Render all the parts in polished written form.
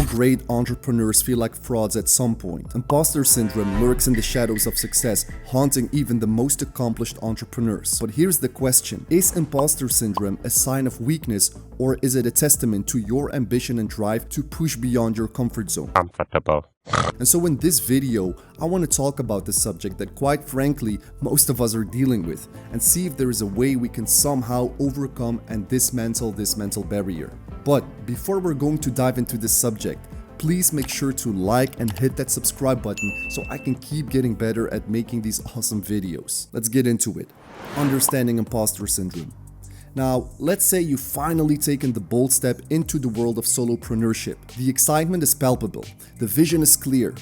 great entrepreneurs feel like frauds at some point. Imposter syndrome lurks in the shadows of success, haunting even the most accomplished entrepreneurs. But here's the question: is imposter syndrome a sign of weakness, or is it a testament to your ambition and drive to push beyond your comfort zone? Comfortable. And so in this video, I want to talk about the subject that quite frankly most of us are dealing with, and see if there is a way we can somehow overcome and dismantle this mental barrier. But before we're going to dive into this subject, please make sure to like and hit that subscribe button so I can keep getting better at making these awesome videos. Let's get into it. Understanding imposter syndrome. Now, let's say you've finally taken the bold step into the world of solopreneurship. The excitement is palpable, the vision is clear.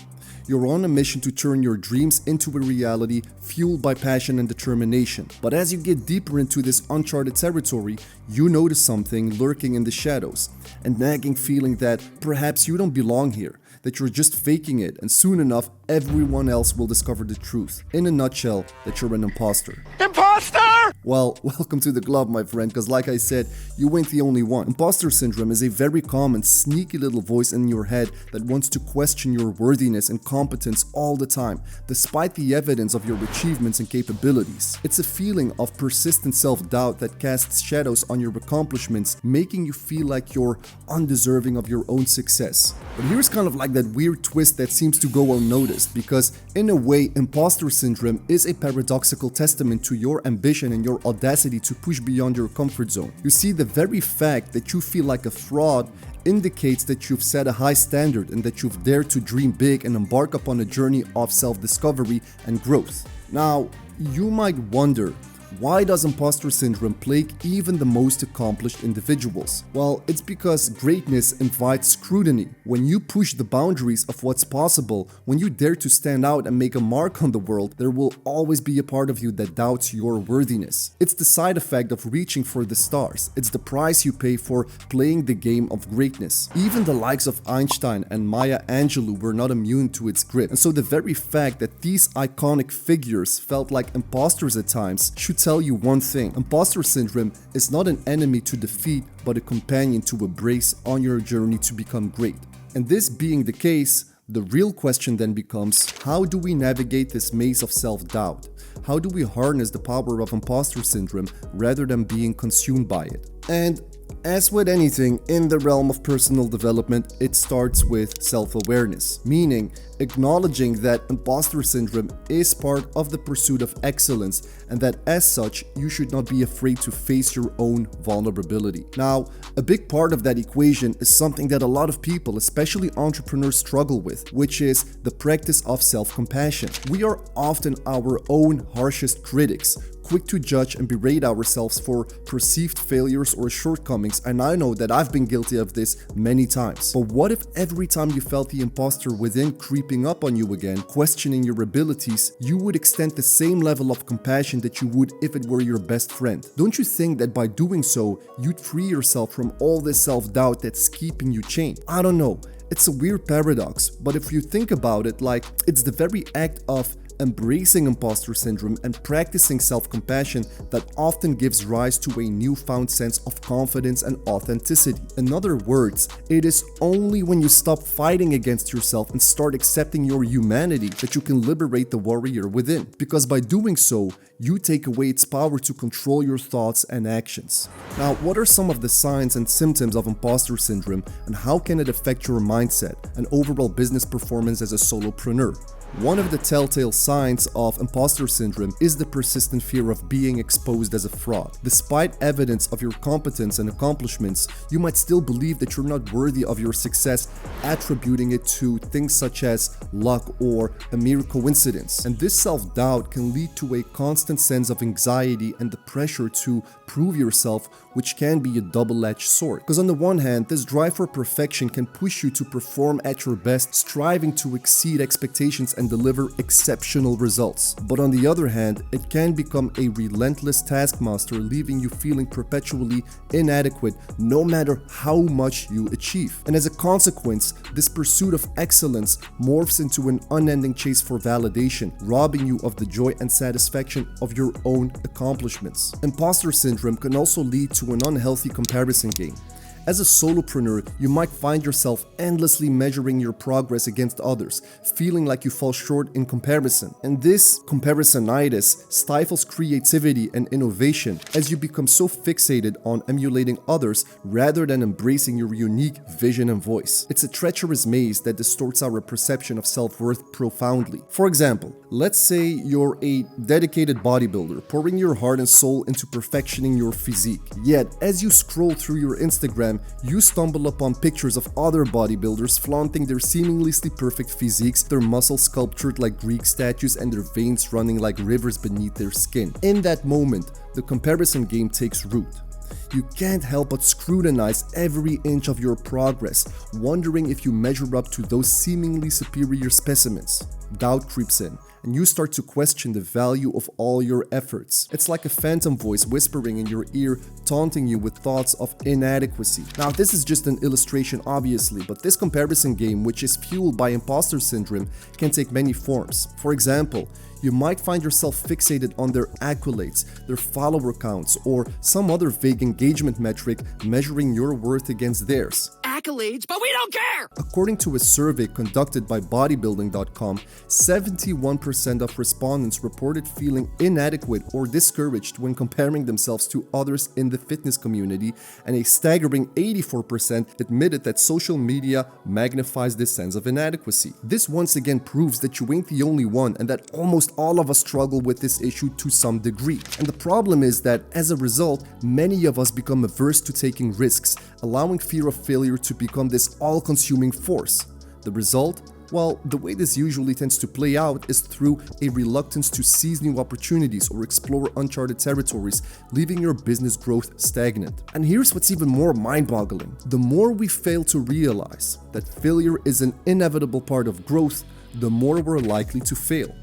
You're on a mission to turn your dreams into a reality, fueled by passion and determination. But as you get deeper into this uncharted territory, you notice something lurking in the shadows, a nagging feeling that perhaps you don't belong here, that you're just faking it, and soon enough, everyone else will discover the truth. In a nutshell, that you're an imposter. Imposter! Well, welcome to the club, my friend, because like I said, you ain't the only one. Imposter syndrome is a very common, sneaky little voice in your head that wants to question your worthiness and competence all the time, despite the evidence of your achievements and capabilities. It's a feeling of persistent self-doubt that casts shadows on your accomplishments, making you feel like you're undeserving of your own success. But here's kind of like that weird twist that seems to go unnoticed, because in a way, imposter syndrome is a paradoxical testament to your ambition and your audacity to push beyond your comfort zone. You see, the very fact that you feel like a fraud indicates that you've set a high standard and that you've dared to dream big and embark upon a journey of self-discovery and growth. Now, you might wonder, why does imposter syndrome plague even the most accomplished individuals? Well, it's because greatness invites scrutiny. When you push the boundaries of what's possible, when you dare to stand out and make a mark on the world, there will always be a part of you that doubts your worthiness. It's the side effect of reaching for the stars. It's the price you pay for playing the game of greatness. Even the likes of Einstein and Maya Angelou were not immune to its grip. And so the very fact that these iconic figures felt like imposters at times should tell you one thing: imposter syndrome is not an enemy to defeat, but a companion to embrace on your journey to become great. And this being the case, the real question then becomes, how do we navigate this maze of self-doubt? How do we harness the power of imposter syndrome rather than being consumed by it? And as with anything in the realm of personal development, it starts with self-awareness, meaning acknowledging that imposter syndrome is part of the pursuit of excellence, and that as such, you should not be afraid to face your own vulnerability. Now, a big part of that equation is something that a lot of people, especially entrepreneurs, struggle with, which is the practice of self-compassion. We are often our own harshest critics, quick to judge and berate ourselves for perceived failures or shortcomings, and I know that I've been guilty of this many times. But what if every time you felt the imposter within creeping up on you again, questioning your abilities, you would extend the same level of compassion that you would if it were your best friend? Don't you think that by doing so, you'd free yourself from all this self-doubt that's keeping you chained? I don't know. It's a weird paradox, but if you think about it, like, it's the very act of embracing imposter syndrome and practicing self-compassion that often gives rise to a newfound sense of confidence and authenticity. In other words, it is only when you stop fighting against yourself and start accepting your humanity that you can liberate the warrior within. Because by doing so, you take away its power to control your thoughts and actions. Now, what are some of the signs and symptoms of imposter syndrome, and how can it affect your mindset and overall business performance as a solopreneur? One of the telltale signs of imposter syndrome is the persistent fear of being exposed as a fraud. Despite evidence of your competence and accomplishments, you might still believe that you're not worthy of your success, attributing it to things such as luck or a mere coincidence. And this self-doubt can lead to a constant sense of anxiety and the pressure to prove yourself, which can be a double-edged sword. Because on the one hand, this drive for perfection can push you to perform at your best, striving to exceed expectations and deliver exceptional results. But on the other hand, it can become a relentless taskmaster, leaving you feeling perpetually inadequate no matter how much you achieve. And as a consequence, this pursuit of excellence morphs into an unending chase for validation, robbing you of the joy and satisfaction of your own accomplishments. Imposter syndrome can also lead to an unhealthy comparison game. As a solopreneur, you might find yourself endlessly measuring your progress against others, feeling like you fall short in comparison. And this comparisonitis stifles creativity and innovation as you become so fixated on emulating others rather than embracing your unique vision and voice. It's a treacherous maze that distorts our perception of self-worth profoundly. For example, let's say you're a dedicated bodybuilder, pouring your heart and soul into perfectioning your physique. Yet, as you scroll through your Instagram, you stumble upon pictures of other bodybuilders flaunting their seemingly perfect physiques, their muscles sculptured like Greek statues, and their veins running like rivers beneath their skin. In that moment, the comparison game takes root. You can't help but scrutinize every inch of your progress, wondering if you measure up to those seemingly superior specimens. Doubt creeps in, and you start to question the value of all your efforts. It's like a phantom voice whispering in your ear, taunting you with thoughts of inadequacy. Now, this is just an illustration, obviously, but this comparison game, which is fueled by imposter syndrome, can take many forms. For example, you might find yourself fixated on their accolades, their follower counts, or some other vague engagement metric measuring your worth against theirs. Accolades, but we don't care! According to a survey conducted by bodybuilding.com, 71% of respondents reported feeling inadequate or discouraged when comparing themselves to others in the fitness community, and a staggering 84% admitted that social media magnifies this sense of inadequacy. This once again proves that you ain't the only one and that almost all of us struggle with this issue to some degree. And the problem is that as a result, many of us become averse to taking risks, allowing fear of failure to become this all-consuming force. The result? Well, the way this usually tends to play out is through a reluctance to seize new opportunities or explore uncharted territories, leaving your business growth stagnant. And here's what's even more mind-boggling. The more we fail to realize that failure is an inevitable part of growth, the more we're likely to fail.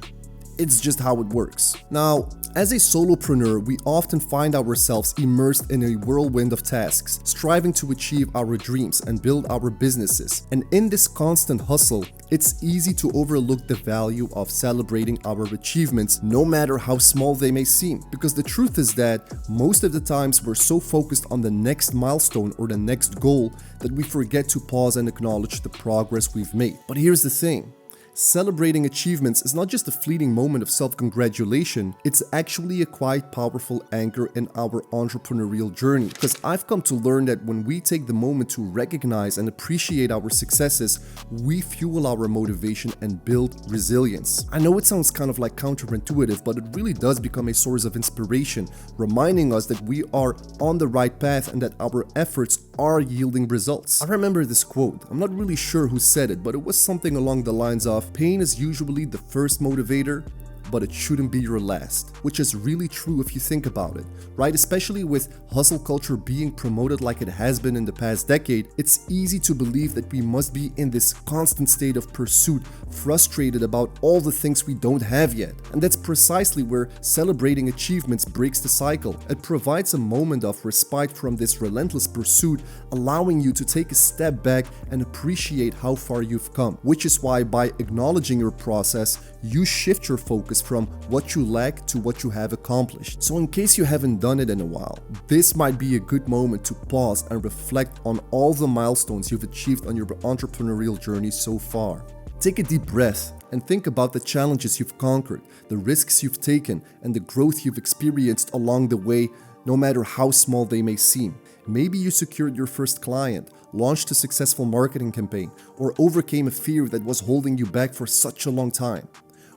It's just how it works. Now, as a solopreneur, we often find ourselves immersed in a whirlwind of tasks, striving to achieve our dreams and build our businesses. And in this constant hustle, it's easy to overlook the value of celebrating our achievements, no matter how small they may seem. Because the truth is that most of the times we're so focused on the next milestone or the next goal that we forget to pause and acknowledge the progress we've made. But here's the thing. Celebrating achievements is not just a fleeting moment of self-congratulation, it's actually a quite powerful anchor in our entrepreneurial journey. Because I've come to learn that when we take the moment to recognize and appreciate our successes, we fuel our motivation and build resilience. I know it sounds kind of like counterintuitive, but it really does become a source of inspiration, reminding us that we are on the right path and that our efforts are yielding results. I remember this quote. I'm not really sure who said it, but it was something along the lines of, "Pain is usually the first motivator, but it shouldn't be your last," which is really true if you think about it, right? Especially with hustle culture being promoted like it has been in the past decade, it's easy to believe that we must be in this constant state of pursuit, frustrated about all the things we don't have yet. And that's precisely where celebrating achievements breaks the cycle. It provides a moment of respite from this relentless pursuit, allowing you to take a step back and appreciate how far you've come, which is why by acknowledging your process, you shift your focus from what you lack to what you have accomplished. So in case you haven't done it in a while, this might be a good moment to pause and reflect on all the milestones you've achieved on your entrepreneurial journey so far. Take a deep breath and think about the challenges you've conquered, the risks you've taken, and the growth you've experienced along the way, no matter how small they may seem. Maybe you secured your first client, launched a successful marketing campaign, or overcame a fear that was holding you back for such a long time.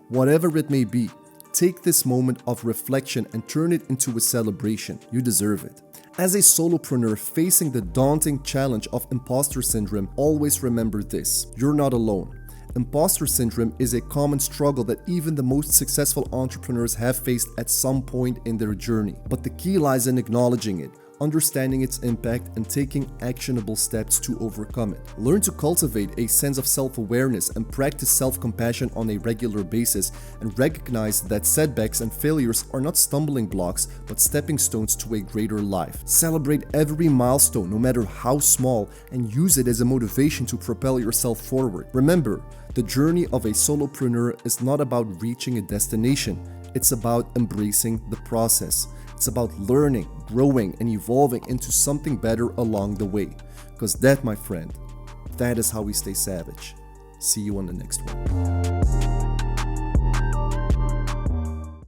Whatever it may be, take this moment of reflection and turn it into a celebration. You deserve it. As a solopreneur facing the daunting challenge of imposter syndrome, always remember this: you're not alone. Imposter syndrome is a common struggle that even the most successful entrepreneurs have faced at some point in their journey. But the key lies in acknowledging it, understanding its impact, and taking actionable steps to overcome it. Learn to cultivate a sense of self-awareness and practice self-compassion on a regular basis, and recognize that setbacks and failures are not stumbling blocks but stepping stones to a greater life. Celebrate every milestone, no matter how small, and use it as a motivation to propel yourself forward. Remember, the journey of a solopreneur is not about reaching a destination, it's about embracing the process. It's about learning, growing, and evolving into something better along the way. Because that, my friend, that is how we stay savage. See you on the next one.